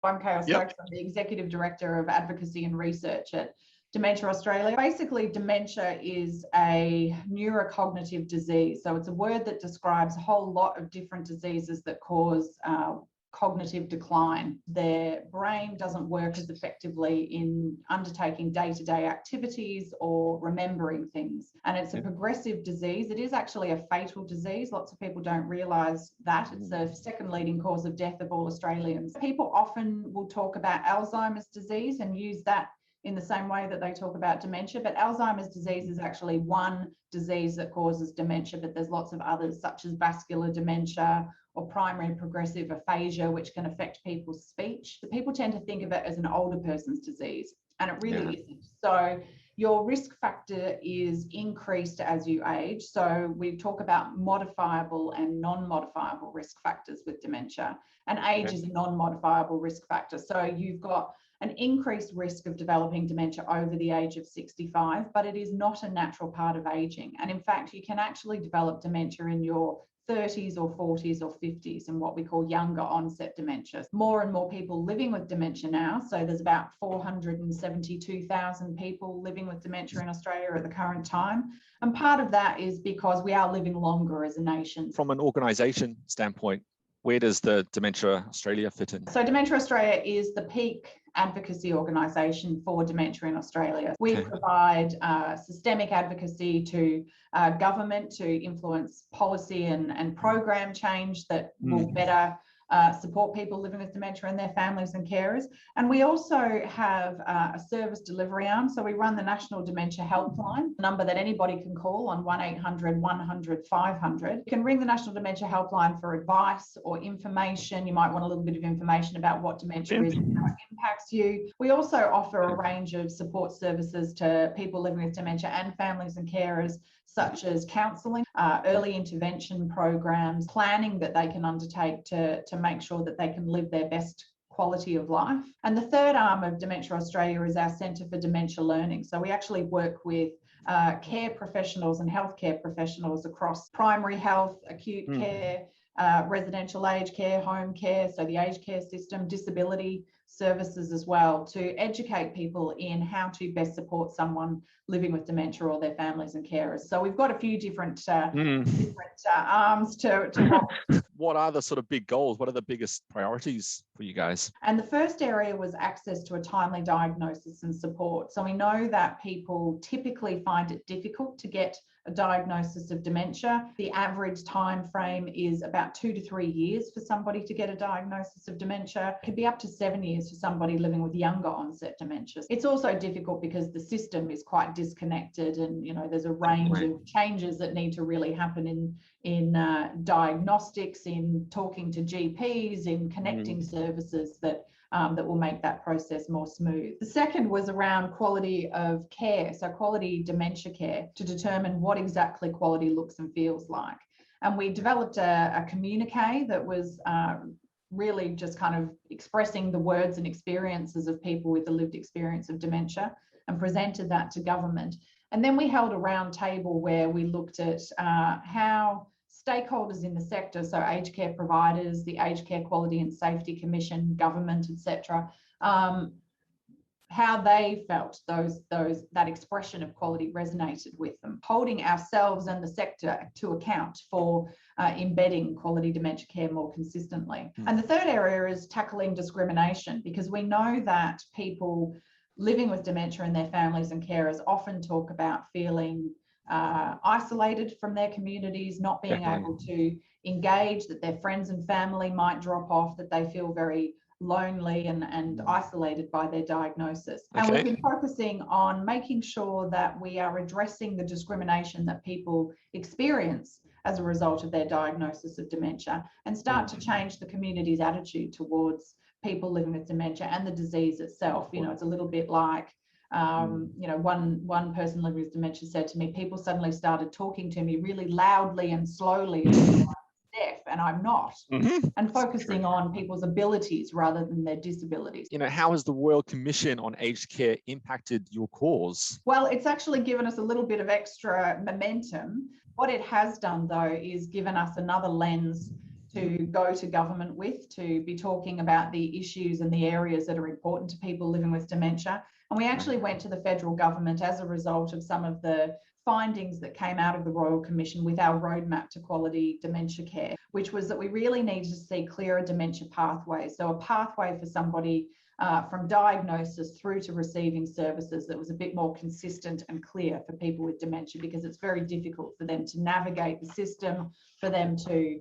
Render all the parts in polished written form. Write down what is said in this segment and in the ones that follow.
I'm Kaele Yep. Stokes. I'm the Executive Director of Advocacy and Research at Dementia Australia. Basically, dementia is a neurocognitive disease. So it's a word that describes a whole lot of different diseases that cause cognitive decline. Their brain doesn't work as effectively in undertaking day-to-day activities or remembering things. And it's a progressive disease. It is actually a fatal disease. Lots of people don't realise that. It's the second leading cause of death of all Australians. People often will talk about Alzheimer's disease and use that in the same way that they talk about dementia, but Alzheimer's disease is actually one disease that causes dementia, but there's lots of others such as vascular dementia or primary progressive aphasia, which can affect people's speech. So people tend to think of it as an older person's disease, and it really isn't. So your risk factor is increased as you age. So we talk about modifiable and non-modifiable risk factors with dementia, and age is a non-modifiable risk factor. So you've got an increased risk of developing dementia over the age of 65, but it is not a natural part of aging. And in fact, you can actually develop dementia in your 30s or 40s or 50s in what we call younger onset dementia. More and more people living with dementia now. So there's about 472,000 people living with dementia in Australia at the current time. And part of that is because we are living longer as a nation. From an organisation standpoint, where does the Dementia Australia fit in? So Dementia Australia is the peak advocacy organisation for dementia in Australia. We provide systemic advocacy to government to influence policy and program change that will better support people living with dementia and their families and carers. And we also have a service delivery arm. So we run the National Dementia Helpline, a number that anybody can call on 1800 100 500. You can ring the National Dementia Helpline for advice or information. You might want a little bit of information about what dementia is and how it impacts you. We also offer a range of support services to people living with dementia and families and carers, such as counselling, early intervention programs, planning that they can undertake to make sure that they can live their best quality of life. And the third arm of Dementia Australia is our Centre for Dementia Learning. So we actually work with care professionals and healthcare professionals across primary health, acute care, residential aged care, home care, so the aged care system, disability services as well, to educate people in how to best support someone living with dementia or their families and carers. So we've got a few different arms to What are the sort of big goals? What are the biggest priorities for you guys? And the first area was access to a timely diagnosis and support. So we know that people typically find it difficult to get a diagnosis of dementia. The average time frame is about 2 to 3 years for somebody to get a diagnosis of dementia. It could be up to 7 years for somebody living with younger onset dementia. It's also difficult because the system is quite disconnected, and there's a range of changes that need to really happen in diagnostics, in talking to GPs, in connecting services that will make that process more smooth. The second was around quality of care, so quality dementia care, to determine what exactly quality looks and feels like. And we developed a communique that was really just kind of expressing the words and experiences of people with the lived experience of dementia, and presented that to government. And then we held a round table where we looked at how stakeholders in the sector, so aged care providers, the Aged Care Quality and Safety Commission, government, etc., how they felt that expression of quality resonated with them, holding ourselves and the sector to account for embedding quality dementia care more consistently. And the third area is tackling discrimination, because we know that people living with dementia and their families and carers often talk about feeling isolated from their communities, not being able to engage, that their friends and family might drop off, that they feel very lonely and isolated by their diagnosis. And we've been focusing on making sure that we are addressing the discrimination that people experience as a result of their diagnosis of dementia, and start to change the community's attitude towards people living with dementia and the disease itself. It's a little bit like one person living with dementia said to me, people suddenly started talking to me really loudly and slowly as if I'm deaf and I'm not, and focusing on people's abilities rather than their disabilities. How has the Royal Commission on Aged Care impacted your cause? Well, it's actually given us a little bit of extra momentum. What it has done, though, is given us another lens to go to government with, to be talking about the issues and the areas that are important to people living with dementia. And we actually went to the federal government as a result of some of the findings that came out of the Royal Commission with our roadmap to quality dementia care, which was that we really needed to see clearer dementia pathways. So a pathway for somebody from diagnosis through to receiving services that was a bit more consistent and clear for people with dementia, because it's very difficult for them to navigate the system, for them to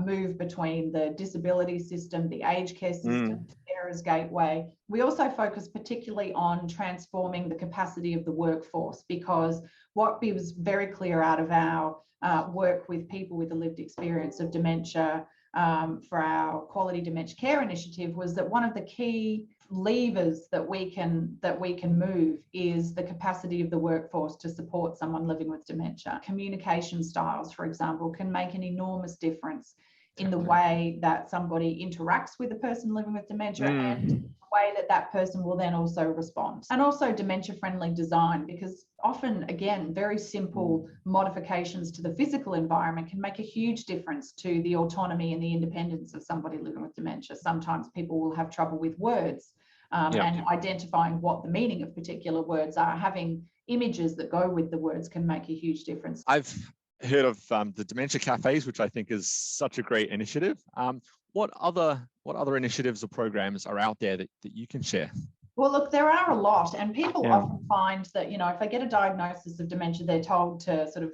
move between the disability system, the aged care system, the carers gateway. We also focus particularly on transforming the capacity of the workforce, because what was very clear out of our work with people with a lived experience of dementia for our quality dementia care initiative was that one of the key levers that we can move is the capacity of the workforce to support someone living with dementia. Communication styles, for example, can make an enormous difference in the way that somebody interacts with a person living with dementia and the way that that person will then also respond. And also dementia-friendly design, because often, again, very simple modifications to the physical environment can make a huge difference to the autonomy and the independence of somebody living with dementia. Sometimes people will have trouble with words and identifying what the meaning of particular words are. Having images that go with the words can make a huge difference. I've heard of the dementia cafes, which I think is such a great initiative. What other initiatives or programs are out there that you can share? Well, look, there are a lot, and people often find that, if they get a diagnosis of dementia, they're told to sort of,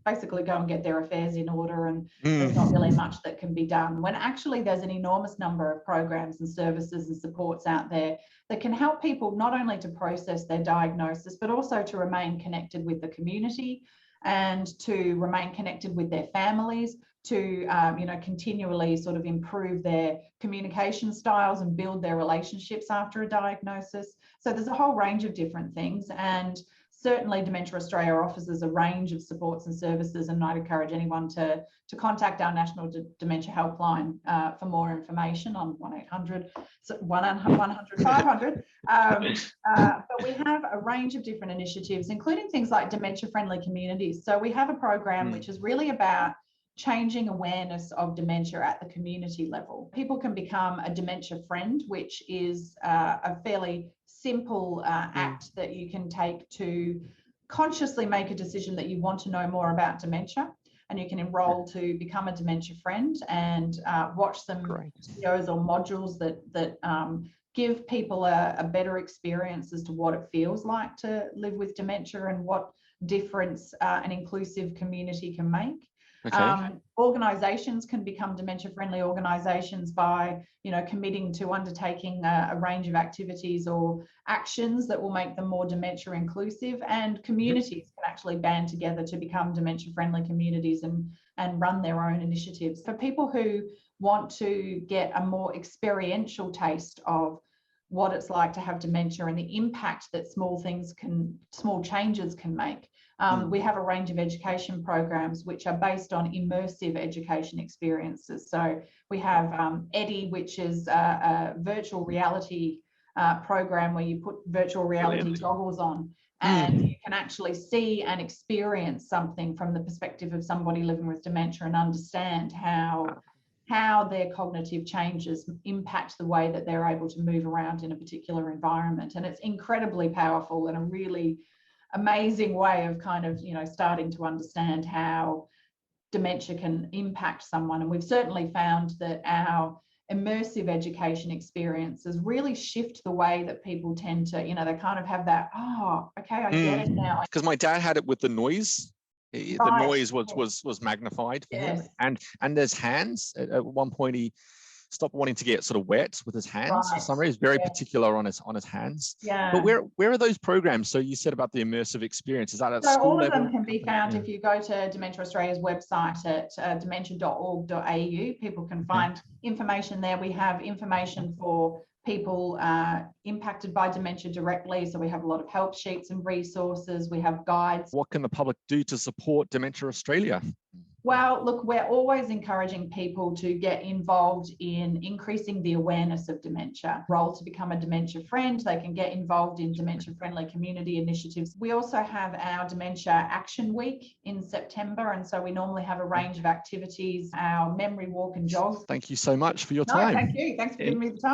basically go and get their affairs in order, and there's not really much that can be done. When actually there's an enormous number of programs and services and supports out there that can help people not only to process their diagnosis, but also to remain connected with the community and to remain connected with their families, to continually sort of improve their communication styles and build their relationships after a diagnosis. So there's a whole range of different things, and certainly Dementia Australia offers a range of supports and services, and I'd encourage anyone to contact our National Dementia Helpline for more information on 1-800 500. But we have a range of different initiatives, including things like dementia-friendly communities. So we have a program which is really about changing awareness of dementia at the community level. People can become a dementia friend, which is a fairly simple act that you can take to consciously make a decision that you want to know more about dementia, and you can enroll to become a dementia friend and watch some videos or modules that give people a better experience as to what it feels like to live with dementia and what difference an inclusive community can make. Organisations can become dementia-friendly organisations by, committing to undertaking a range of activities or actions that will make them more dementia inclusive, and communities can actually band together to become dementia-friendly communities and run their own initiatives. For people who want to get a more experiential taste of what it's like to have dementia and the impact that small changes can make, we have a range of education programs which are based on immersive education experiences. So we have EDI, which is a virtual reality program where you put virtual reality goggles on and you can actually see and experience something from the perspective of somebody living with dementia and understand how their cognitive changes impact the way that they're able to move around in a particular environment. And it's incredibly powerful and a really amazing way of kind of, starting to understand how dementia can impact someone. And we've certainly found that our immersive education experiences really shift the way that people tend to, they kind of have that, oh, okay, I get it now. Because my dad had it with the noise. The noise was magnified for him. And there's hands. At one point he stopped wanting to get sort of wet with his hands for some reason. He's very particular on his hands. But where are those programs? So you said about the immersive experience. Is that at school level? All of them can be found if you go to Dementia Australia's website at dementia.org.au. People can find information there. We have information for people impacted by dementia directly. So we have a lot of help sheets and resources. We have guides. What can the public do to support Dementia Australia? Well, look, we're always encouraging people to get involved in increasing the awareness of dementia. Role to become a dementia friend. They can get involved in dementia-friendly community initiatives. We also have our Dementia Action Week in September, and so we normally have a range of activities, our memory walk and jog. Thank you so much for your time. No, thank you. Thanks for giving me the time.